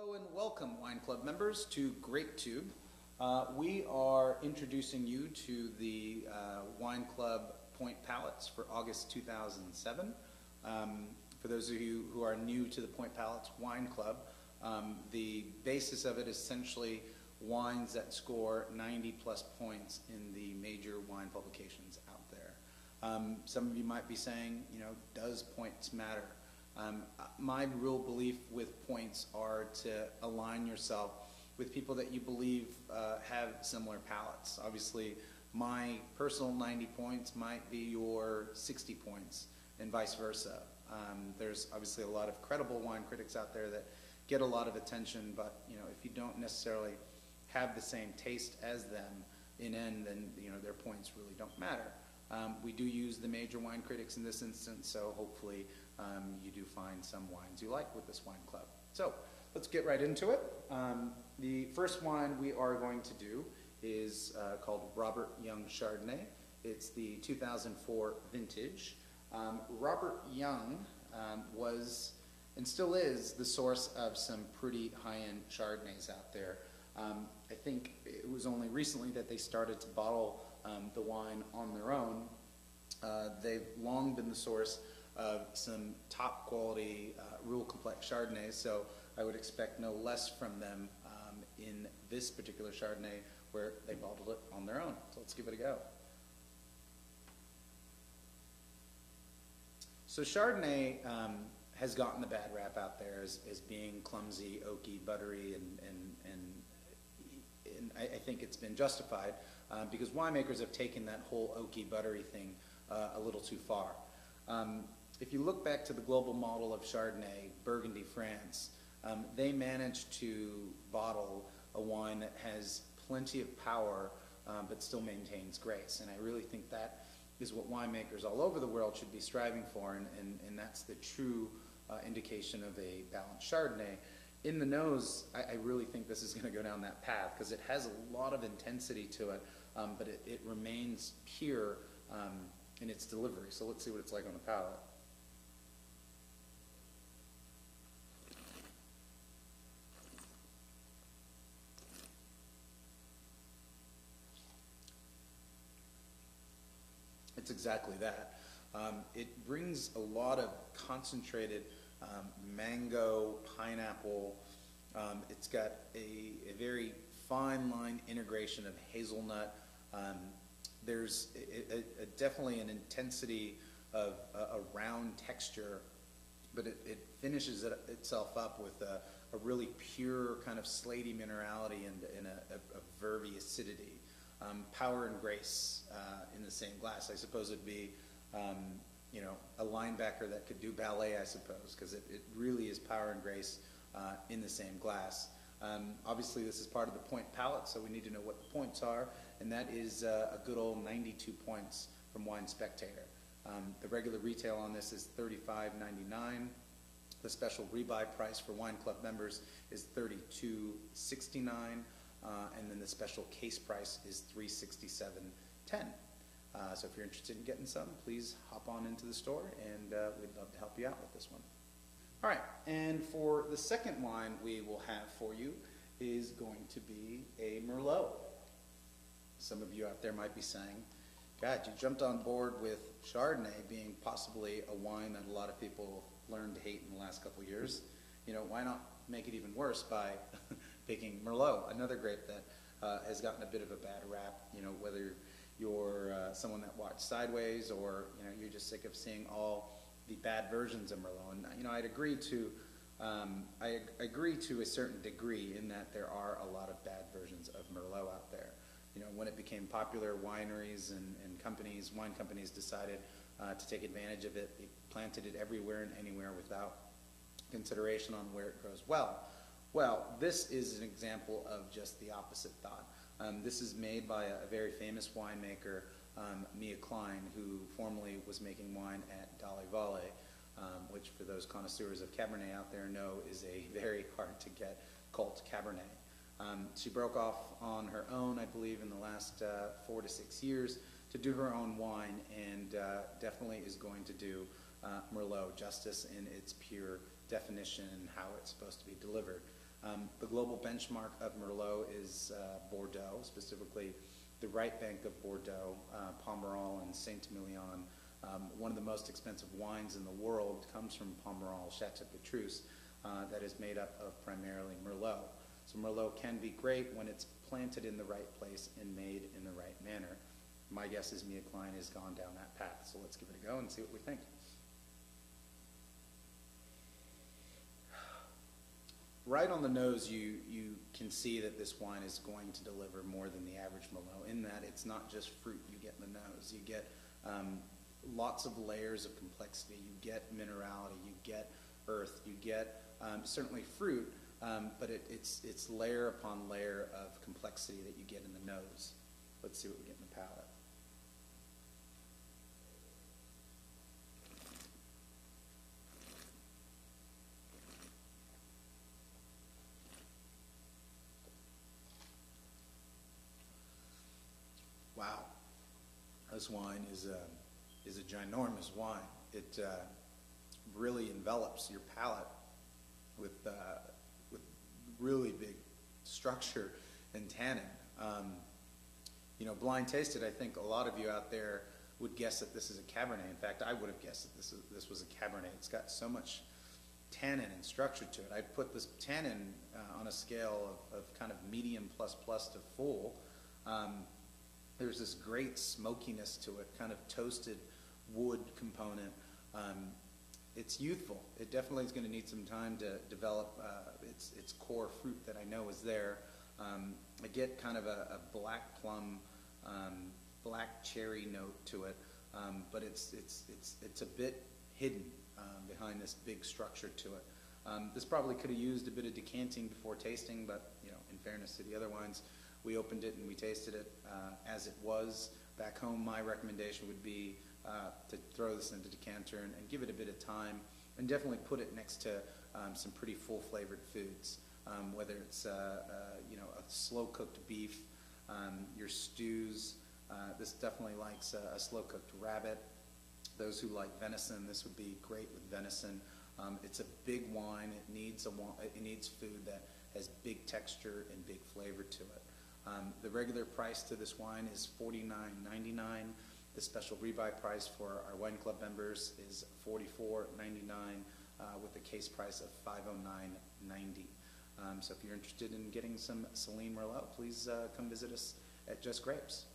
Hello and welcome, Wine Club members, to Grape Tube. We are introducing you to the Wine Club Point Palates for August 2007. For those of you who are new to the Point Palates Wine Club, the basis of it is essentially wines that score 90 plus points in the major wine publications out there. Some of you might be saying, does points matter? My real belief with points are to align yourself with people that you believe have similar palates. Obviously, my personal 90 points might be your 60 points and vice versa. There's obviously a lot of credible wine critics out there that get a lot of attention, but if you don't necessarily have the same taste as them in end, then their points really don't matter. We do use the major wine critics in this instance, so hopefully you do find some wines you like with this wine club. So let's get right into it. The first wine we are going to do is called Robert Young Chardonnay. It's the 2004 vintage. Robert Young was and still is the source of some pretty high-end Chardonnays out there. I think it was only recently that they started to bottle the wine on their own. They've long been the source of some top quality rural complex Chardonnays, so I would expect no less from them in this particular Chardonnay where they bottled it on their own. So let's give it a go. So Chardonnay has gotten the bad rap out there as being clumsy, oaky, buttery, and I think it's been justified because winemakers have taken that whole oaky, buttery thing a little too far. If you look back to the global model of Chardonnay, Burgundy, France, they managed to bottle a wine that has plenty of power but still maintains grace. And I really think that is what winemakers all over the world should be striving for, and that's the true indication of a balanced Chardonnay. In the nose, I really think this is going to go down that path because it has a lot of intensity to it, but it remains pure in its delivery. So let's see what it's like on the palate. It's exactly that. It brings a lot of concentrated mango, pineapple. It's got a very fine line integration of hazelnut. There's definitely an intensity of a round texture, but it finishes itself up with a really pure kind of slaty minerality and a verby acidity. Power and grace in the same glass. I suppose it'd be a linebacker that could do ballet, I suppose, because it really is power and grace in the same glass. Obviously, this is part of the point palette, so we need to know what the points are, and that is a good old 92 points from Wine Spectator. The regular retail on this is $35.99. The special rebuy price for Wine Club members is $32.69, and then the special case price is $367.10. So if you're interested in getting some, please hop on into the store, and we'd love to help you out with this one. All right, and for the second wine we will have for you is going to be a Merlot. Some of you out there might be saying, God, you jumped on board with Chardonnay being possibly a wine that a lot of people learned to hate in the last couple of years. Why not make it even worse by picking Merlot, another grape that has gotten a bit of a bad rap, whether you're someone that watched Sideways or you're just sick of seeing all the bad versions of Merlot. And I'd agree to I agree to a certain degree in that there are a lot of bad versions of Merlot out there. When it became popular, wineries and wine companies decided to take advantage of it. They planted it everywhere and anywhere without consideration on where it grows well. Well, this is an example of just the opposite thought. This is made by a very famous winemaker, Mia Klein, who formerly was making wine at Dolly Valle, which for those connoisseurs of Cabernet out there know is a very hard to get cult Cabernet. She broke off on her own, I believe, in the last 4 to 6 years to do her own wine, and definitely is going to do Merlot justice in its pure definition and how it's supposed to be delivered. The global benchmark of Merlot is Bordeaux, specifically the right bank of Bordeaux, Pomerol and Saint-Emilion. One of the most expensive wines in the world comes from Pomerol, Château-Petrus, that is made up of primarily Merlot. So Merlot can be great when it's planted in the right place and made in the right manner. My guess is Mia Klein has gone down that path, so let's give it a go and see what we think. Right on the nose, you can see that this wine is going to deliver more than the average Merlot, in that it's not just fruit you get in the nose. You get lots of layers of complexity. You get minerality, you get earth, you get certainly fruit, but it's layer upon layer of complexity that you get in the nose. Let's see what we get in the palate. Wow, this wine is a ginormous wine. It really envelops your palate with really big structure and tannin. You know, blind tasted, I think a lot of you out there would guess that this is a Cabernet. In fact, I would have guessed that this was a Cabernet. It's got so much tannin and structure to it. I'd put this tannin on a scale of kind of medium plus to full. There's this great smokiness to it, kind of toasted wood component. It's youthful. It definitely is going to need some time to develop its core fruit that I know is there. I get kind of a black plum, black cherry note to it, but it's a bit hidden behind this big structure to it. This probably could have used a bit of decanting before tasting, but you know, in fairness to the other wines, we opened it and we tasted it as it was. Back home, my recommendation would be to throw this into decanter and give it a bit of time, and definitely put it next to some pretty full-flavored foods, whether it's you know, a slow-cooked beef, your stews. This definitely likes a slow-cooked rabbit. Those who like venison, this would be great with venison. It's a big wine. It needs food that has big texture and big flavor to it. The regular price to this wine is $49.99. The special rebuy price for our wine club members is $44.99 with a case price of $509.90. So if you're interested in getting some Celine Merlot, please come visit us at Just Grapes.